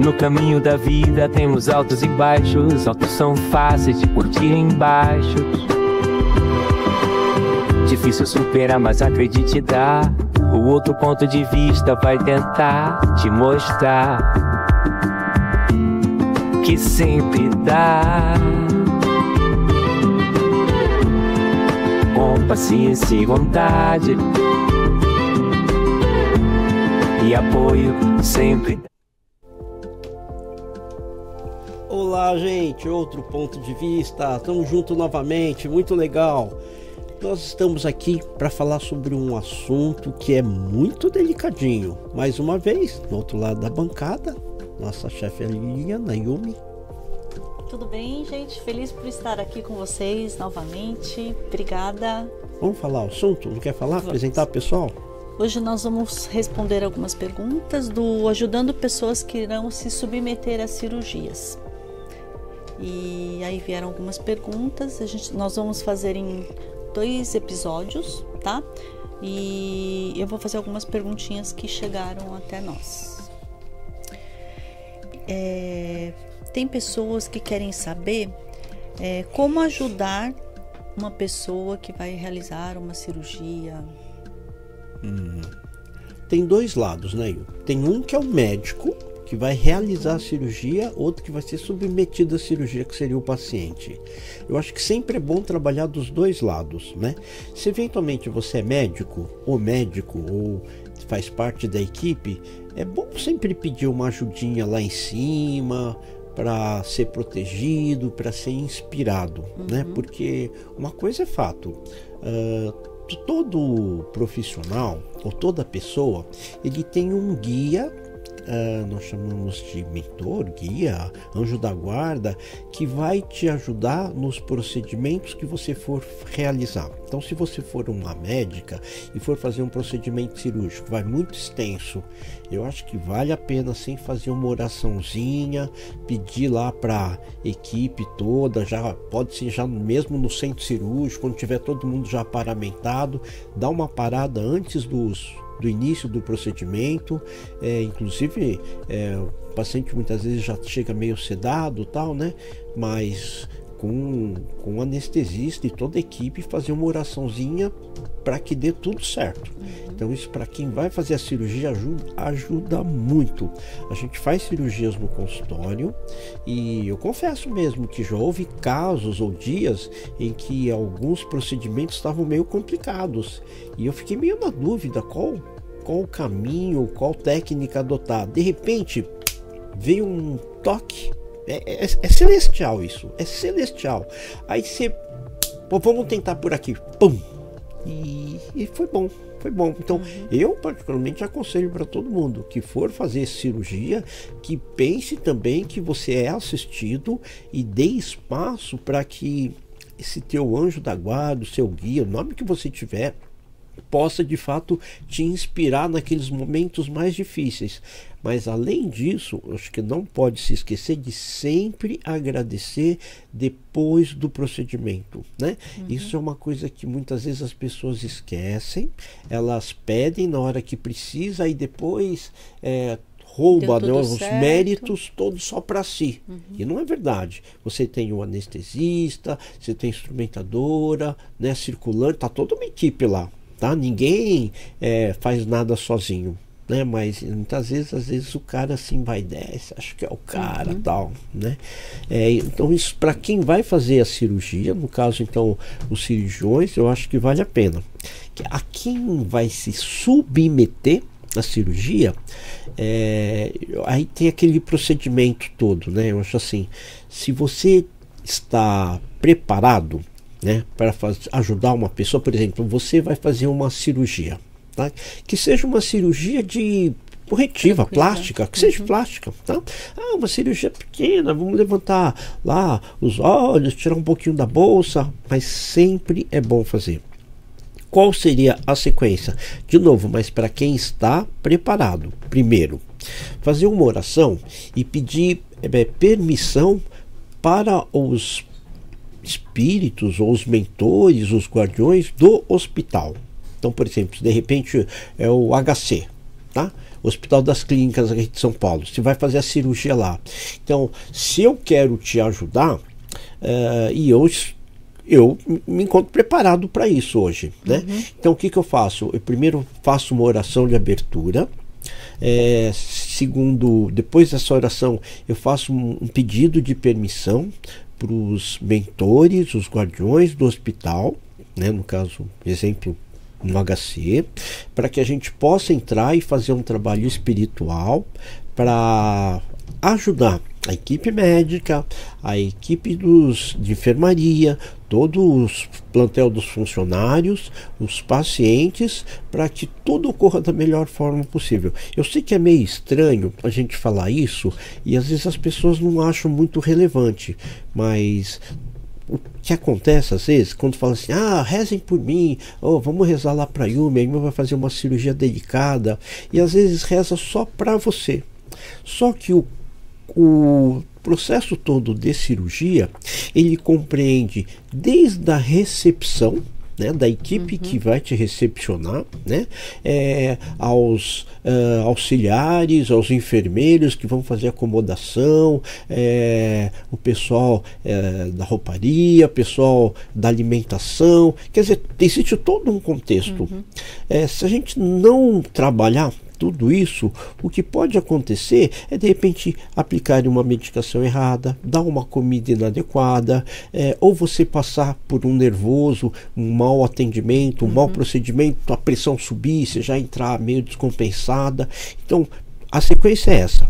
No caminho da vida temos altos e baixos. Altos são fáceis de curtir embaixo. Difícil superar, mas acredite, dá. O outro ponto de vista vai tentar te mostrar que sempre dá. Com paciência e vontade e apoio sempre. Olá, gente, outro ponto de vista. Estamos juntos novamente, muito legal. Nós estamos aqui para falar sobre um assunto que é muito delicadinho. Mais uma vez, do outro lado da bancada, nossa chefe Liliana, Yumi. Tudo bem, gente? Feliz por estar aqui com vocês novamente. Obrigada. Vamos falar o assunto? Não quer falar? Vamos. Apresentar o pessoal? Hoje nós vamos responder algumas perguntas do Ajudando Pessoas que irão se submeter a cirurgias. E aí vieram algumas perguntas. Nós vamos fazer em 2 episódios, tá? E eu vou fazer algumas perguntinhas que chegaram até nós. Tem pessoas que querem saber como ajudar uma pessoa que vai realizar uma cirurgia. Tem 2 lados, né, Yu? Tem um que é o médico, que vai realizar a cirurgia, outro que vai ser submetido à cirurgia, que seria o paciente. Eu acho que sempre é bom trabalhar dos 2 lados, né? Se eventualmente você é médico ou faz parte da equipe, é bom sempre pedir uma ajudinha lá em cima, para ser protegido, para ser inspirado, né? Porque uma coisa é fato, todo profissional ou toda pessoa, ele tem um guia, nós chamamos de mentor, guia, anjo da guarda, que vai te ajudar nos procedimentos que você for realizar. Então, se você for uma médica e for fazer um procedimento cirúrgico, vai muito extenso, eu acho que vale a pena sim fazer uma oraçãozinha, pedir lá para a equipe toda, já pode ser já mesmo no centro cirúrgico, quando tiver todo mundo já paramentado, dar uma parada antes do início do procedimento, inclusive o paciente muitas vezes já chega meio sedado, tal, né? Mas com o anestesista e toda a equipe fazer uma oraçãozinha para que dê tudo certo. Então isso, para quem vai fazer a cirurgia, ajuda muito. A gente faz cirurgias no consultório e eu confesso mesmo que já houve casos ou dias em que alguns procedimentos estavam meio complicados e eu fiquei meio na dúvida qual o caminho, qual técnica adotar. De repente veio um toque. É celestial isso, é celestial. Aí você, vamos tentar por aqui, pum, e foi bom. Então eu particularmente aconselho para todo mundo que for fazer cirurgia, que pense também que você é assistido e dê espaço para que esse teu anjo da guarda, o seu guia, o nome que você tiver, possa de fato te inspirar naqueles momentos mais difíceis. Mas além disso, acho que não pode se esquecer de sempre agradecer depois do procedimento, né? Isso é uma coisa que muitas vezes as pessoas esquecem, elas pedem na hora que precisa e depois rouba, né, os méritos todos só para si. E não é verdade. Você tem o anestesista, você tem instrumentadora, né, circulante, tá toda uma equipe lá. Tá? Ninguém faz nada sozinho, né? Mas muitas vezes, às vezes o cara assim vai desce, acho que é o cara, tal, né? Então isso para quem vai fazer a cirurgia, no caso então os cirurgiões, eu acho que vale a pena. A quem vai se submeter à cirurgia, aí tem aquele procedimento todo, né? Eu acho assim, se você está preparado, né, para ajudar uma pessoa, por exemplo, você vai fazer uma cirurgia, tá? Que seja uma cirurgia de corretiva, plástica, que seja plástica, tá? Uma cirurgia pequena, vamos levantar lá os olhos, tirar um pouquinho da bolsa, mas sempre é bom fazer. Qual seria a sequência? De novo, mas para quem está preparado, primeiro, fazer uma oração e pedir permissão para os espíritos ou os mentores, os guardiões do hospital. Então, por exemplo, de repente é o HC, tá? Hospital das Clínicas aqui de São Paulo, você vai fazer a cirurgia lá. Então, se eu quero te ajudar, e eu me encontro preparado para isso hoje, né? Então, o que eu faço? Eu primeiro faço uma oração de abertura. Segundo, depois dessa oração, eu faço um pedido de permissão para os mentores, os guardiões do hospital, né? No caso, exemplo, no HC, para que a gente possa entrar e fazer um trabalho espiritual para ajudar a equipe médica, a equipe de enfermaria, todo o plantel dos funcionários, os pacientes, para que tudo ocorra da melhor forma possível. Eu sei que é meio estranho a gente falar isso e às vezes as pessoas não acham muito relevante, mas o que acontece às vezes, quando fala assim, rezem por mim, vamos rezar lá para a Yumi, a Yumi vai fazer uma cirurgia delicada, e às vezes reza só para você. Só que o processo todo de cirurgia, ele compreende desde a recepção, né, da equipe que vai te recepcionar, né, aos auxiliares, aos enfermeiros que vão fazer acomodação, o pessoal da rouparia, o pessoal da alimentação, quer dizer, existe todo um contexto. Se a gente não trabalhar tudo isso, o que pode acontecer é de repente aplicar uma medicação errada, dar uma comida inadequada, ou você passar por um nervoso, um mau atendimento, um mau procedimento, a pressão subir, você já entrar meio descompensada. Então a sequência é essa: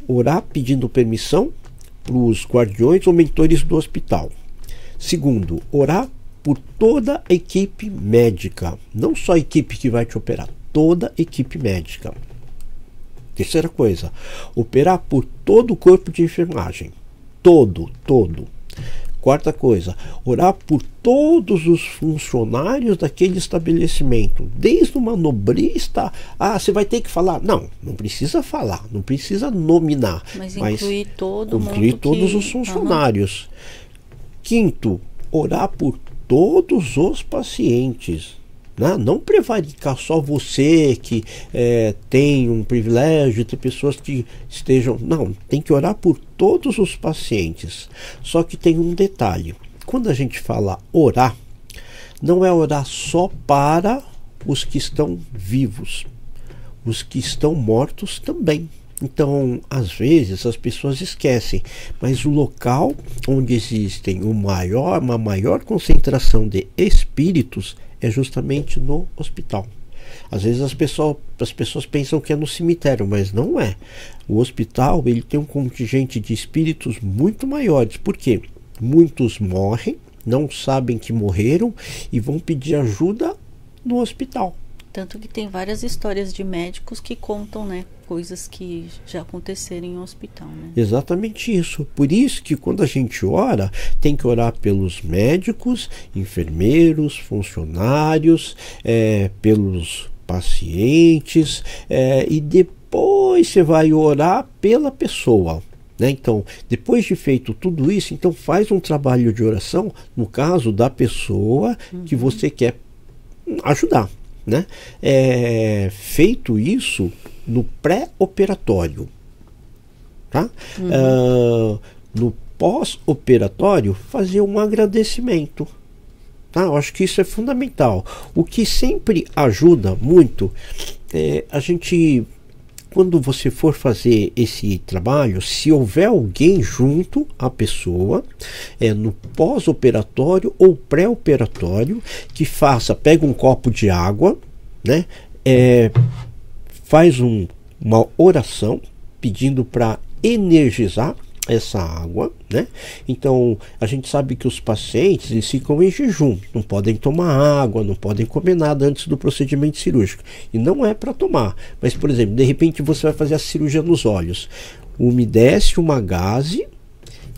orar pedindo permissão para os guardiões ou mentores do hospital. Segundo, orar por toda a equipe médica, não só a equipe que vai te operar, toda a equipe médica. Terceira coisa, operar por todo o corpo de enfermagem. Todo. Quarta coisa, orar por todos os funcionários daquele estabelecimento, desde o manobrista. Você vai ter que falar. Não precisa falar, não precisa nominar. Mas incluir todo mundo, incluir todos os funcionários. Quinto, orar por todos os pacientes. Não prevaricar só você que tem um privilégio, ter pessoas que estejam... Não, tem que orar por todos os pacientes. Só que tem um detalhe. Quando a gente fala orar, não é orar só para os que estão vivos. Os que estão mortos também. Então, às vezes, as pessoas esquecem, mas o local onde existem uma maior concentração de espíritos é justamente no hospital. Às vezes as pessoas pensam que é no cemitério, mas não é. O hospital, ele tem um contingente de espíritos muito maiores. Por quê? Muitos morrem, não sabem que morreram e vão pedir ajuda no hospital. Tanto que tem várias histórias de médicos que contam, né, coisas que já aconteceram em um hospital, né? Exatamente isso. Por isso que quando a gente ora, tem que orar pelos médicos, enfermeiros, funcionários, pelos pacientes, e depois você vai orar pela pessoa. Né? Então, depois de feito tudo isso, então faz um trabalho de oração, no caso da pessoa que você quer ajudar. Né? Feito isso no pré-operatório, tá? No pós-operatório, fazer um agradecimento, tá? Eu acho que isso é fundamental. O que sempre ajuda muito a gente, quando você for fazer esse trabalho, se houver alguém junto à pessoa, no pós-operatório ou pré-operatório, que pega um copo de água, né? Faz uma oração pedindo para energizar essa água, né? Então a gente sabe que os pacientes, eles ficam em jejum, não podem tomar água, não podem comer nada antes do procedimento cirúrgico, e não é para tomar. Mas, por exemplo, de repente você vai fazer a cirurgia nos olhos, umedece uma gaze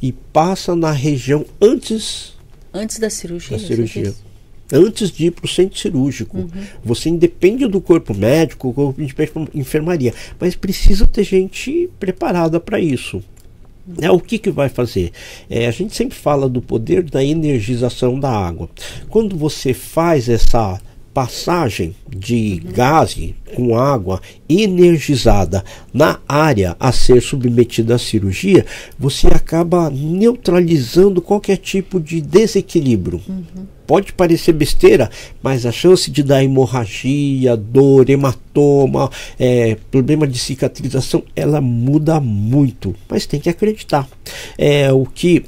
e passa na região antes da cirurgia. Antes de ir para o centro cirúrgico. Você independe do corpo médico, corpo de enfermaria, mas precisa ter gente preparada para isso. O que vai fazer? A gente sempre fala do poder da energização da água. Quando você faz passagem de gás com água energizada na área a ser submetida à cirurgia, você acaba neutralizando qualquer tipo de desequilíbrio. Pode parecer besteira, mas a chance de dar hemorragia, dor, hematoma, problema de cicatrização, ela muda muito. Mas tem que acreditar. O que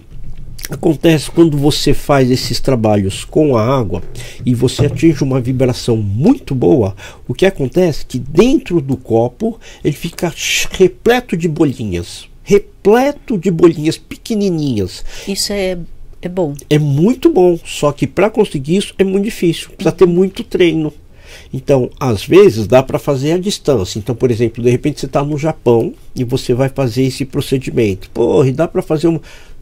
acontece quando você faz esses trabalhos com a água e você atinge uma vibração muito boa, o que acontece é que dentro do copo ele fica repleto de bolinhas pequenininhas. Isso é bom. É muito bom, só que para conseguir isso é muito difícil, precisa ter muito treino. Então, às vezes dá para fazer à distância. Então, por exemplo, de repente você está no Japão e você vai fazer esse procedimento. Pô, e dá para fazer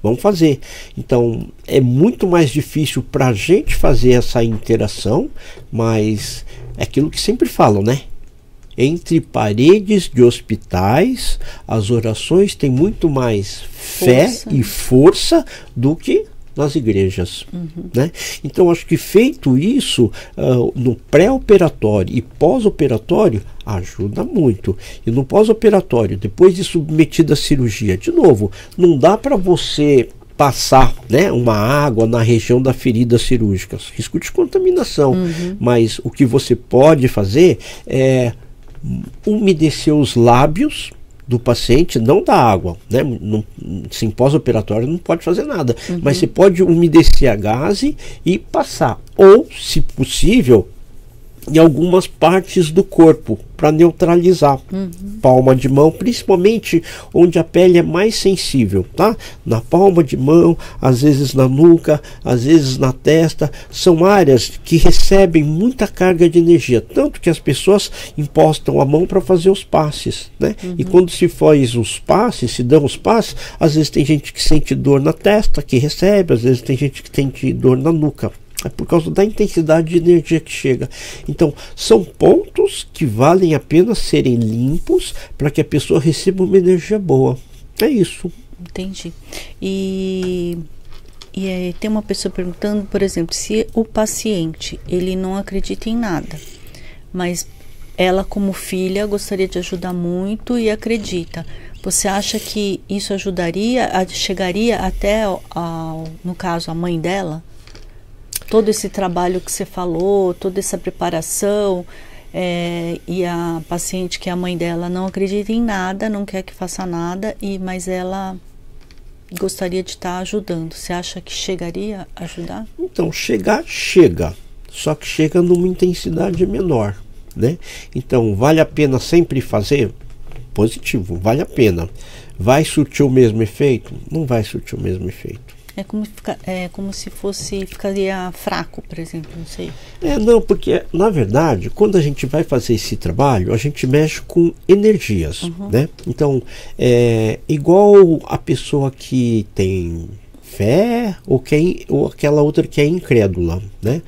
vamos fazer. Então, é muito mais difícil para a gente fazer essa interação, mas é aquilo que sempre falam, né? Entre paredes de hospitais, as orações têm muito mais fé e força do que nas igrejas, né? Então acho que feito isso, no pré-operatório e pós-operatório ajuda muito. E no pós-operatório, depois de submetida à cirurgia, de novo, não dá para você passar, né, uma água na região da ferida cirúrgica, risco de contaminação, mas o que você pode fazer é umedecer os lábios do paciente, não da água, né? Sem pós-operatório não pode fazer nada, mas você pode umedecer a gaze e passar, ou, se possível, em algumas partes do corpo para neutralizar. Palma de mão, principalmente onde a pele é mais sensível, tá? Na palma de mão, às vezes na nuca, às vezes na testa, são áreas que recebem muita carga de energia, tanto que as pessoas impostam a mão para fazer os passes, né? E quando se faz os passes, se dão os passes, às vezes tem gente que sente dor na testa, que recebe, às vezes tem gente que sente dor na nuca. É por causa da intensidade de energia que chega. Então, são pontos que valem a pena serem limpos para que a pessoa receba uma energia boa. É isso. Entendi. E tem uma pessoa perguntando, por exemplo, se o paciente ele não acredita em nada, mas ela como filha gostaria de ajudar muito e acredita. Você acha que isso chegaria até, no caso, a mãe dela? Todo esse trabalho que você falou, toda essa preparação, e a paciente, que é a mãe dela, não acredita em nada, não quer que faça nada, mas ela gostaria de estar ajudando. Você acha que chegaria a ajudar? Então, chega, só que chega numa intensidade menor, né? Então, vale a pena sempre fazer? Positivo, vale a pena. Vai surtir o mesmo efeito? Não vai surtir o mesmo efeito. É como se ficaria fraco, por exemplo, não sei. Não, porque na verdade, quando a gente vai fazer esse trabalho, a gente mexe com energias, né? Então, igual a pessoa que tem fé ou aquela outra que é incrédula, né?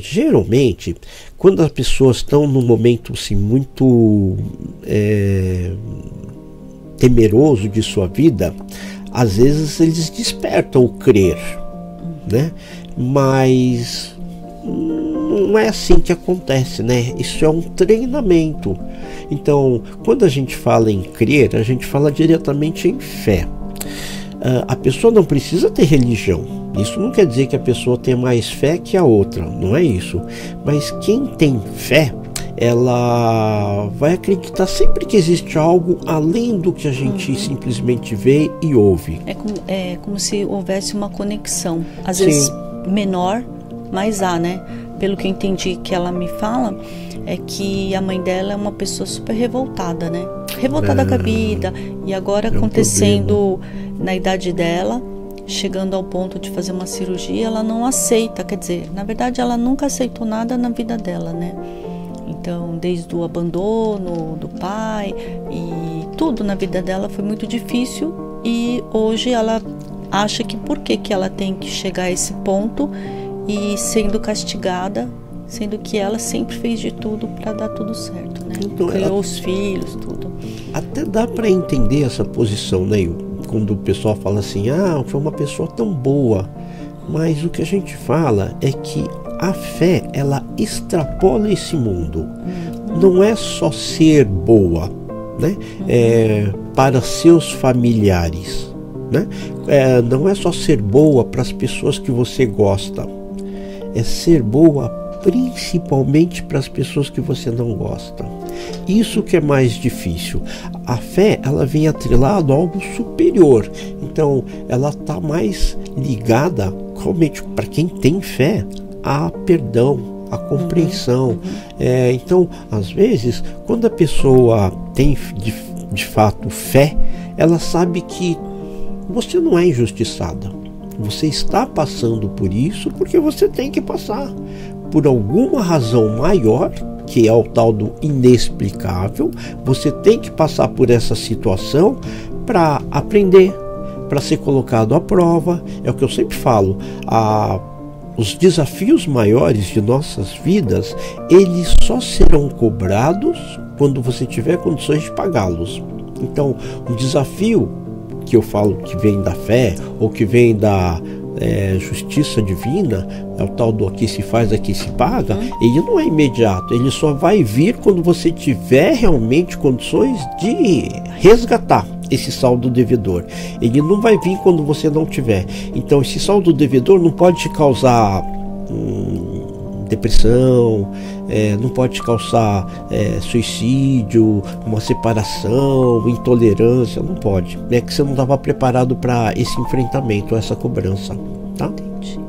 Geralmente, quando as pessoas estão num momento assim, muito temeroso de sua vida, às vezes eles despertam o crer, né? Mas não é assim que acontece, né? Isso é um treinamento. Então, quando a gente fala em crer, a gente fala diretamente em fé. A pessoa não precisa ter religião. Isso não quer dizer que a pessoa tem mais fé que a outra, não é isso. Mas quem tem fé, ela vai acreditar sempre que existe algo além do que a gente simplesmente vê e ouve. É como se houvesse uma conexão, às vezes menor, mas há, né? Pelo que eu entendi que ela me fala, é que a mãe dela é uma pessoa super revoltada, né? Revoltada com a vida, e agora acontecendo na idade dela, chegando ao ponto de fazer uma cirurgia, ela não aceita, quer dizer, na verdade ela nunca aceitou nada na vida dela, né? Então, desde o abandono do pai e tudo na vida dela foi muito difícil, e hoje ela acha que por que ela tem que chegar a esse ponto e sendo castigada, sendo que ela sempre fez de tudo para dar tudo certo, né? Então, criou os filhos, tudo. Até dá para entender essa posição, né? Quando o pessoal fala assim, foi uma pessoa tão boa, mas o que a gente fala é que a fé, ela extrapola esse mundo. Não é só ser boa, né? Para seus familiares, né? Não é só ser boa para as pessoas que você gosta. É ser boa principalmente para as pessoas que você não gosta. Isso que é mais difícil. A fé, ela vem atrelada a algo superior. Então, ela está mais ligada, realmente, para quem tem fé, a perdão, a compreensão. Então, às vezes, quando a pessoa tem de fato fé, ela sabe que você não é injustiçada. Você está passando por isso porque você tem que passar. Por alguma razão maior, que é o tal do inexplicável, você tem que passar por essa situação para aprender, para ser colocado à prova. É o que eu sempre falo, os desafios maiores de nossas vidas, eles só serão cobrados quando você tiver condições de pagá-los. Então, um desafio que eu falo que vem da fé, ou que vem da justiça divina, é o tal do aqui se faz, aqui se paga, ele não é imediato, ele só vai vir quando você tiver realmente condições de resgatar esse saldo devedor. Ele não vai vir quando você não tiver. Então esse saldo devedor não pode te causar depressão, não pode te causar suicídio, uma separação, intolerância, não pode. É que você não estava preparado para esse enfrentamento, essa cobrança, tá? Entendi.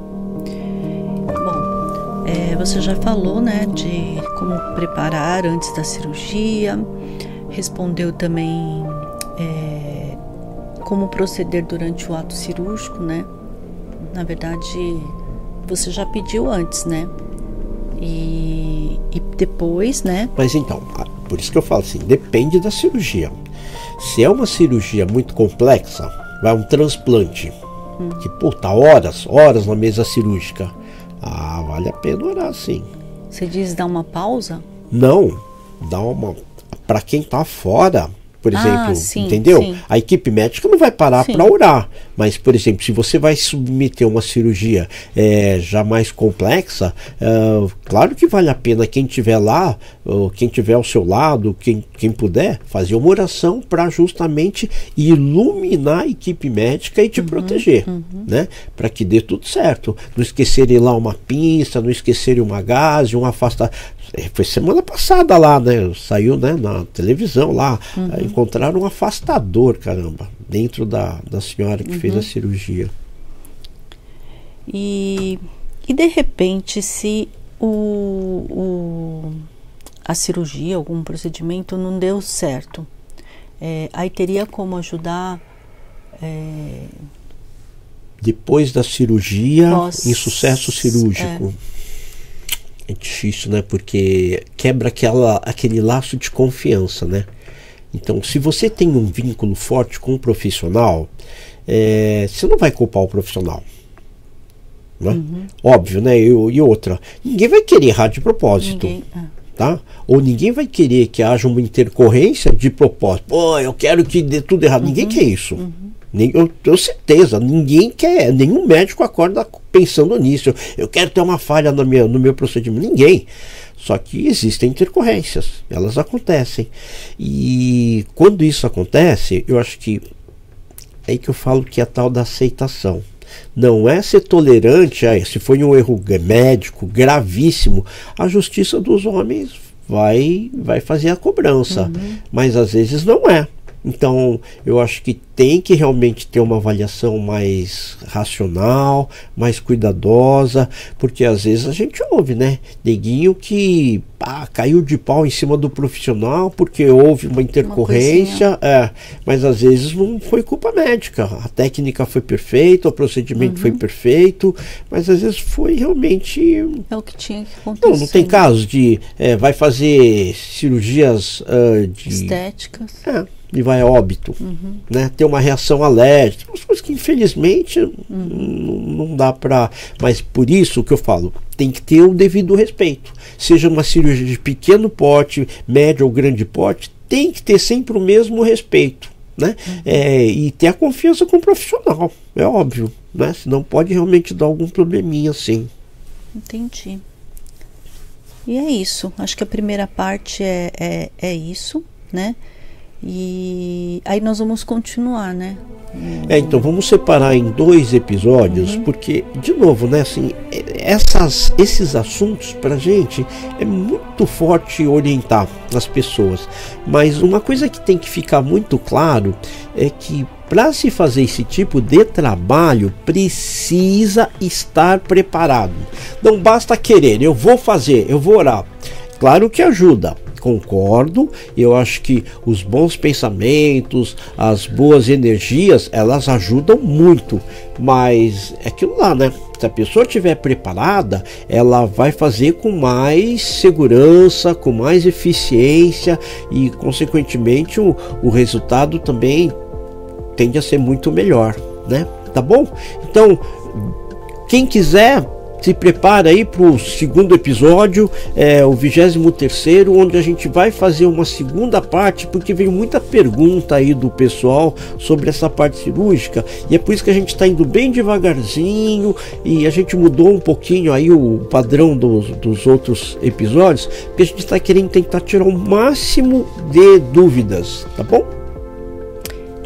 Bom, você já falou, né, de como preparar antes da cirurgia, respondeu também como proceder durante o ato cirúrgico, né? Na verdade, você já pediu antes, né? E depois, né? Mas então, por isso que eu falo assim, depende da cirurgia. Se é uma cirurgia muito complexa, vai um transplante, que tá horas na mesa cirúrgica, vale a pena orar, sim. Você diz dar uma pausa? Não, dá uma... Para quem tá fora, por exemplo, sim, entendeu? Sim. A equipe médica não vai parar para orar, mas, por exemplo, se você vai submeter uma cirurgia já mais complexa, claro que vale a pena quem estiver lá, quem estiver ao seu lado, quem puder, fazer uma oração para justamente iluminar a equipe médica e te proteger, né? Para que dê tudo certo. Não esquecerem lá uma pinça, não esquecerem uma gaze, um afastar. Foi semana passada lá, né? Saiu, né, na televisão lá. Encontraram um afastador, caramba, dentro da senhora que fez a cirurgia. E de repente, se a cirurgia, algum procedimento não deu certo, aí teria como ajudar? Depois da cirurgia, insucesso cirúrgico. É difícil, né? Porque quebra aquele laço de confiança, né? Então, se você tem um vínculo forte com o profissional, você não vai culpar o profissional, né? Óbvio, né? E outra, ninguém vai querer errar de propósito. Tá? Ou ninguém vai querer que haja uma intercorrência de propósito. Pô, eu quero que dê tudo errado. Ninguém quer isso. Eu tenho certeza, ninguém quer, nenhum médico acorda pensando nisso. Eu quero ter uma falha no meu procedimento. Ninguém. Só que existem intercorrências, elas acontecem. E quando isso acontece, eu acho que é aí que eu falo que é a tal da aceitação. Não é ser tolerante, se foi um erro médico gravíssimo, a justiça dos homens vai fazer a cobrança. Mas às vezes não é. Então, eu acho que tem que realmente ter uma avaliação mais racional, mais cuidadosa, porque às vezes a gente ouve, né? Neguinho que caiu de pau em cima do profissional porque houve uma intercorrência, mas às vezes não foi culpa médica. A técnica foi perfeita, o procedimento foi perfeito, mas às vezes foi realmente... É o que tinha que acontecer. Não tem casos de... vai fazer cirurgias estéticas. E vai a óbito, né? Tem uma reação alérgica, umas coisas que infelizmente não dá para... Mas por isso que eu falo, tem que ter o devido respeito. Seja uma cirurgia de pequeno porte, médio ou grande porte, tem que ter sempre o mesmo respeito, né? E ter a confiança com o profissional, é óbvio, né? Senão pode realmente dar algum probleminha assim. Entendi. E é isso. Acho que a primeira parte é isso, né? E aí nós vamos continuar, né? Então vamos separar em 2 episódios, porque, de novo, né, assim, esses assuntos pra gente é muito forte orientar as pessoas, mas uma coisa que tem que ficar muito claro é que para se fazer esse tipo de trabalho precisa estar preparado. Não basta querer, eu vou fazer, eu vou orar. Claro que ajuda, concordo. Eu acho que os bons pensamentos, as boas energias, elas ajudam muito, mas é aquilo lá, né? Se a pessoa estiver preparada, ela vai fazer com mais segurança, com mais eficiência e, consequentemente, o resultado também tende a ser muito melhor, né? Tá bom? Então, quem quiser, se prepara aí para o 2º episódio, o 23º, onde a gente vai fazer uma segunda parte, porque veio muita pergunta aí do pessoal sobre essa parte cirúrgica, e é por isso que a gente está indo bem devagarzinho, e a gente mudou um pouquinho aí o padrão dos outros episódios, porque a gente está querendo tentar tirar o máximo de dúvidas, tá bom?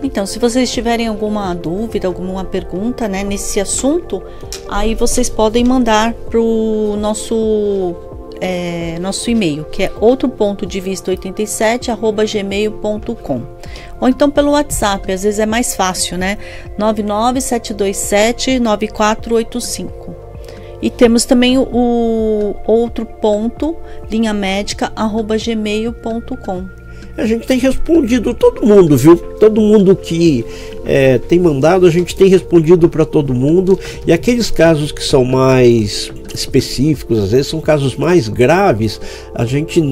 Então, se vocês tiverem alguma dúvida, alguma pergunta, né, nesse assunto, aí vocês podem mandar para o nosso e-mail, que é outropontodevista87@gmail.com, ou então pelo WhatsApp, às vezes é mais fácil, né? 997279485. E temos também o outro ponto, linhamédica@gmail.com. A gente tem respondido todo mundo, viu? Todo mundo que tem mandado, a gente tem respondido para todo mundo. E aqueles casos que são mais específicos, às vezes são casos mais graves, a gente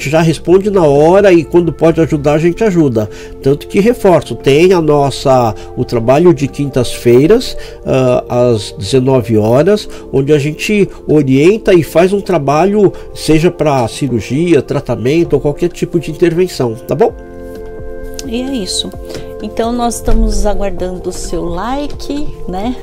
já responde na hora, e quando pode ajudar a gente ajuda. Tanto que, reforço, tem o trabalho de quintas-feiras às 19 horas, onde a gente orienta e faz um trabalho, seja para cirurgia, tratamento ou qualquer tipo de intervenção, tá bom? E é isso. Então nós estamos aguardando o seu like, né?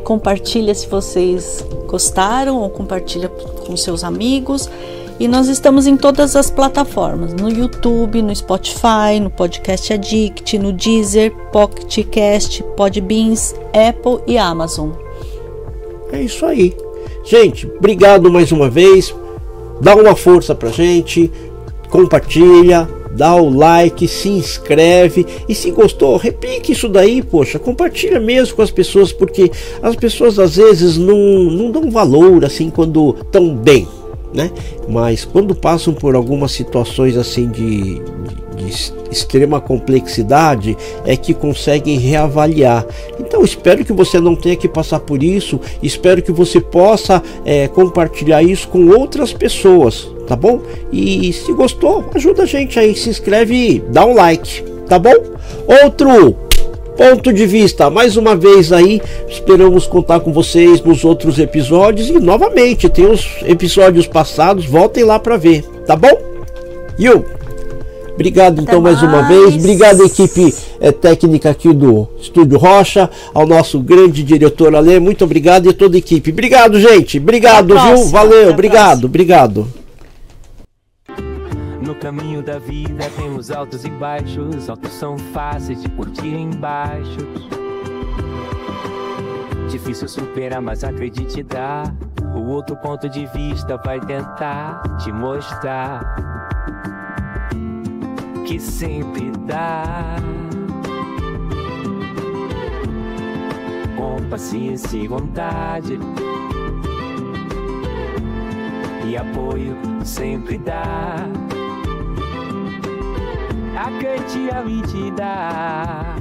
Compartilha se vocês gostaram, ou compartilha com seus amigos. E nós estamos em todas as plataformas, no YouTube, no Spotify, no Podcast Addict, no Deezer, Pocket Cast, Podbeans, Apple e Amazon. É isso aí. Gente, obrigado mais uma vez. Dá uma força pra gente, compartilha, dá o like, se inscreve, e se gostou, replique isso daí, poxa, compartilha mesmo com as pessoas, porque as pessoas às vezes não dão valor assim quando estão bem, né? Mas quando passam por algumas situações assim de extrema complexidade, é que conseguem reavaliar. Então espero que você não tenha que passar por isso, espero que você possa compartilhar isso com outras pessoas, tá bom? E se gostou, ajuda a gente aí, se inscreve e dá um like, tá bom? Outro ponto de vista, mais uma vez aí, esperamos contar com vocês nos outros episódios, e novamente, tem os episódios passados, voltem lá para ver, tá bom? Obrigado então mais uma vez, obrigado equipe técnica aqui do Estúdio Rocha, ao nosso grande diretor Ale, muito obrigado, e toda a equipe, obrigado gente, obrigado, viu? Valeu, obrigado. No caminho da vida temos altos e baixos, altos são fáceis de curtir embaixo. Difícil superar, mas acredite, dá. O outro ponto de vista vai tentar te mostrar que sempre dá. Com paciência e vontade, e apoio sempre dá. A quantia me te dá.